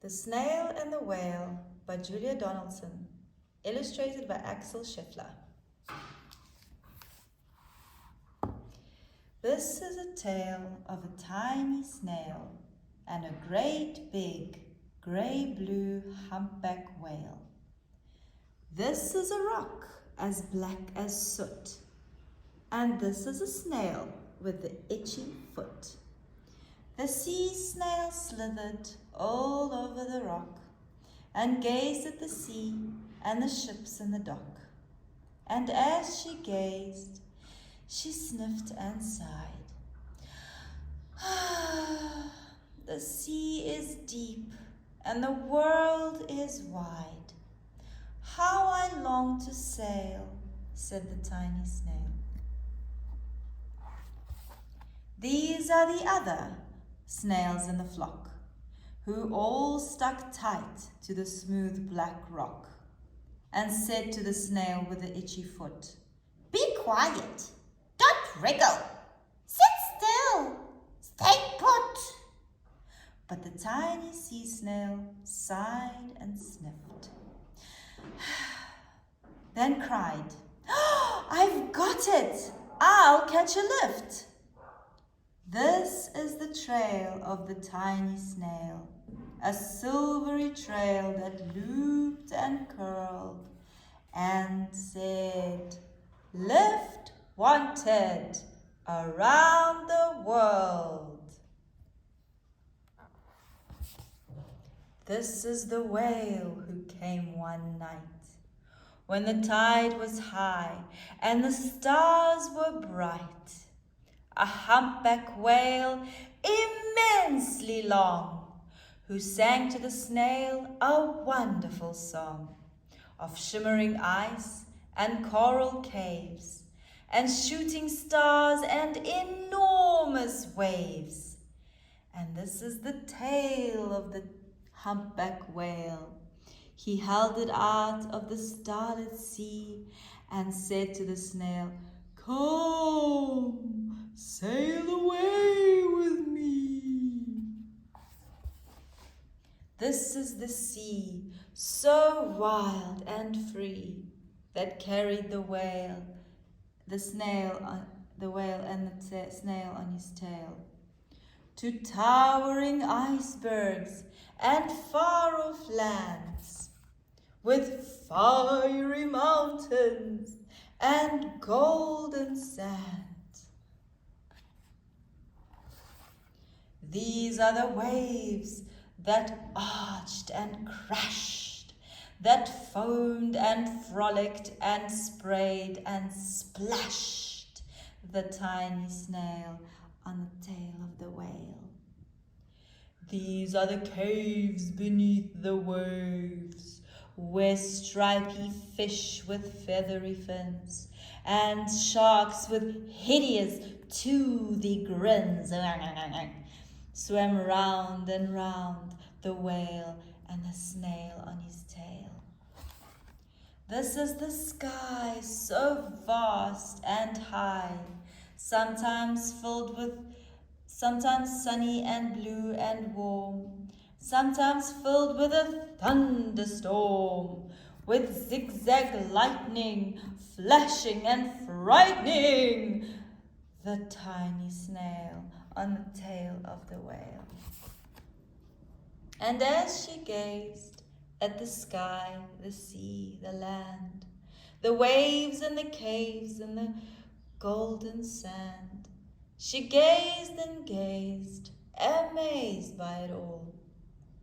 The Snail and the Whale by Julia Donaldson, illustrated by Axel Scheffler. This is a tale of a tiny snail and a great big grey-blue humpback whale. This is a rock as black as soot, and this is a snail with the itchy foot. The sea snail slithered all over the rock and gazed at the sea and the ships in the dock. And as she gazed, she sniffed and sighed. The sea is deep and the world is wide. How I long to sail, said the tiny snail. These are the other snails in the flock, who all stuck tight to the smooth black rock, and said to the snail with the itchy foot, "Be quiet, don't wriggle, sit still, stay put." But the tiny sea snail sighed and sniffed, then cried, "I've got it, I'll catch a lift." This is the trail of the tiny snail, a silvery trail that looped and curled and said, "Lift wanted around the world." This is the whale who came one night when the tide was high and the stars were bright. A humpback whale immensely long, who sang to the snail a wonderful song of shimmering ice and coral caves and shooting stars and enormous waves. And this is the tale of the humpback whale. He held it out of the starlit sea and said to the snail, "Come, sail away with me." This is the sea, so wild and free, that carried the whale, the whale and the snail on his tail, to towering icebergs and far-off lands, with fiery mountains and golden sand. These are the waves that arched and crashed, that foamed and frolicked and sprayed and splashed the tiny snail on the tail of the whale. These are the caves beneath the waves, where stripy fish with feathery fins and sharks with hideous toothy grins swam round and round the whale and the snail on his tail. This is the sky, so vast and high, sometimes sunny and blue and warm, sometimes filled with a thunderstorm, with zigzag lightning flashing and frightening the tiny snail on the tail of the whale. And as she gazed at the sky, the sea, the land, the waves and the caves and the golden sand, she gazed and gazed, amazed by it all.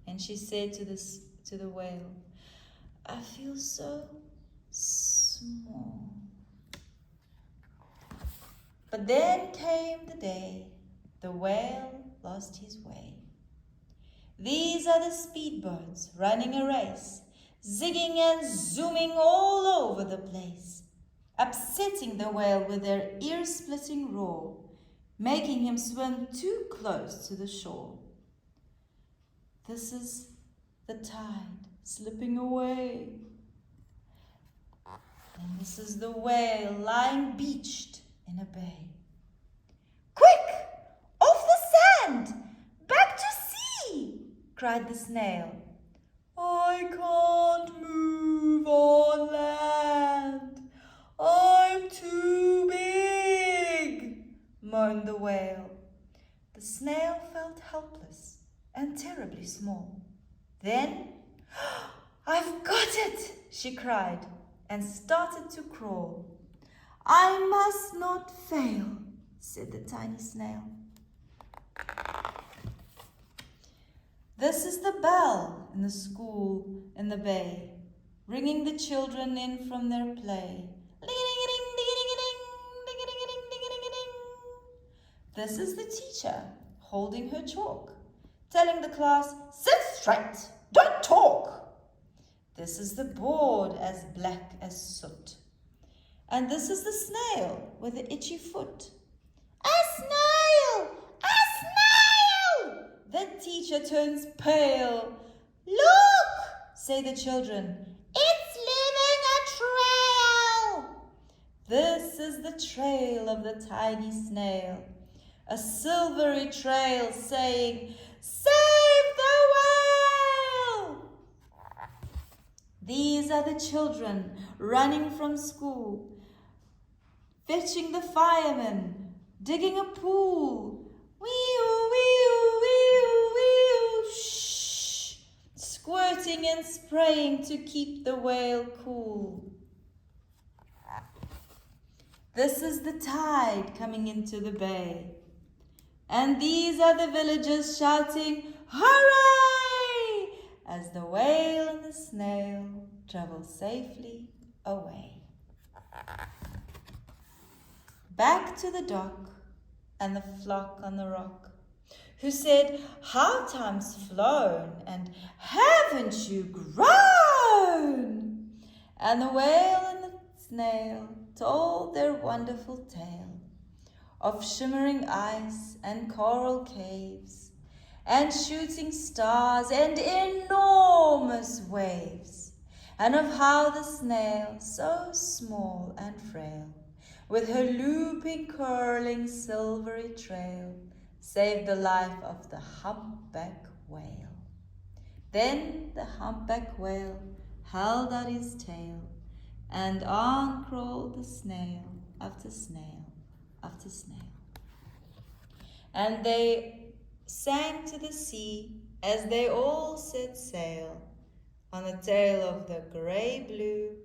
And she said to the whale, "I feel so small." But then came the day the whale lost his way. These are the speedboats running a race, zigging and zooming all over the place, upsetting the whale with their ear-splitting roar, making him swim too close to the shore. This is the tide slipping away, and this is the whale lying beached in a bay. "Quick, off the sand, back to sea!" cried the snail. I can't move on land. I'm too big, moaned the whale. The snail felt helpless and terribly small. Then, I've got it, she cried, and started to crawl. I must not fail, said the tiny snail. This is the bell in the school in the bay, ringing the children in from their play. This is the teacher holding her chalk, telling the class, sit straight, don't talk. This is the board as black as soot. And this is the snail with the itchy foot. A snail! A snail! The teacher turns pale. Look, say the children, it's leaving a trail. This is the trail of the tiny snail, a silvery trail saying, save the whale! These are the children running from school, fetching the fireman, digging a pool. Wee-oo, wee-oo, wee-oo, wee-oo, shh, squirting and spraying to keep the whale cool. This is the tide coming into the bay. And these are the villagers shouting, hooray! As the whale and the snail travel safely away. Back to the dock and the flock on the rock, who said, how time's flown, and haven't you grown? And the whale and the snail told their wonderful tale of shimmering ice and coral caves and shooting stars and enormous waves, and of how the snail, so small and frail, with her looping, curling, silvery trail, saved the life of the humpback whale. Then the humpback whale held out his tail, and on crawled the snail after snail after snail. And they sang to the sea as they all set sail on the tail of the grey-blue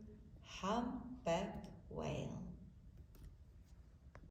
humpback whale.